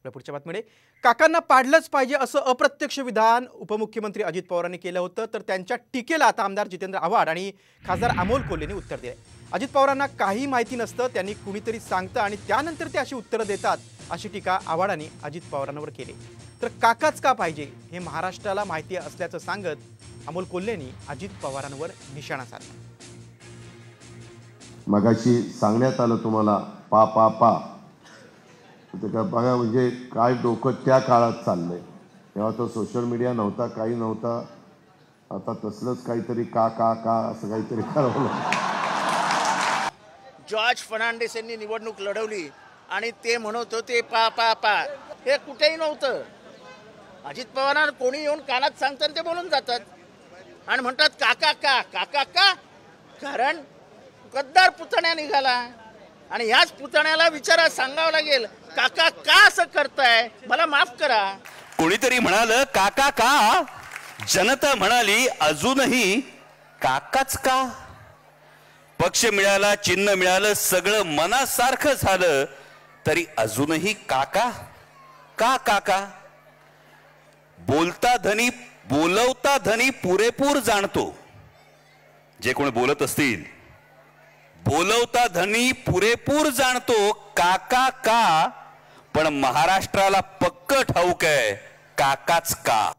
आपल्या पुढच्या बातमीकडे, काकांना पाडलंच पाहिजे असं अप्रत्यक्ष विधान उपमुख्यमंत्री अजित पवारांनी केलं होतं, तर त्यांच्या टीकेला आता आमदार जितेंद्र आव्हाड आणि खासदार अमोल कोल्हेंनी उत्तर दिले। अजित पवारांना काही माहिती नसतं, त्यांनी कुणीतरी सांगतं आणि त्यानंतर ते अशी उत्तरं देतात, अशी टीका आव्हाडांनी अजित पवारांवर केली। तर काकाच का पाहिजे हे महाराष्ट्राला माहिती असल्याचं सांगत अमोल कोल्हेंनी अजित पवारांवर निशाणा साधला। मगाशी सांगण्यात आलं तुम्हाला पा पा पा, तर बघा म्हणजे काय डोकं त्या काळात चाललंय। तेव्हा तो सोशल मीडिया नव्हता, काही नव्हता, आता तसलंच काहीतरी का का का असं काहीतरी करावं लागतं। जॉर्ज फर्नांडिस यांनी निवडणूक लढवली आणि ते म्हणत होते पा पा पा, हे कुठेही नव्हतं। अजित पवारांना कोणी येऊन कानात सांगतात ते बोलून जातात आणि म्हणतात काका का काका का, कारण गद्दार पुतण्या निघाला आणि याच पुतण्याला विचारा सांगावं लागेल काका का असं करताय, मला माफ करा। कोणीतरी म्हणालं काका का, जनता म्हणाली अजूनही काकाच का। पक्ष मिळाला, चिन्ह मिळालं, सगळं मनासारखं झालं, तरी अजूनही काका का काका। बोलता धनी बोलवता धनी पुरेपूर जाणतो, जे कोण बोलत असतील बोलवता धनी पुरेपूर जाणतो काका का, पण महाराष्ट्राला पक्क ठाऊक आहे काकाच का।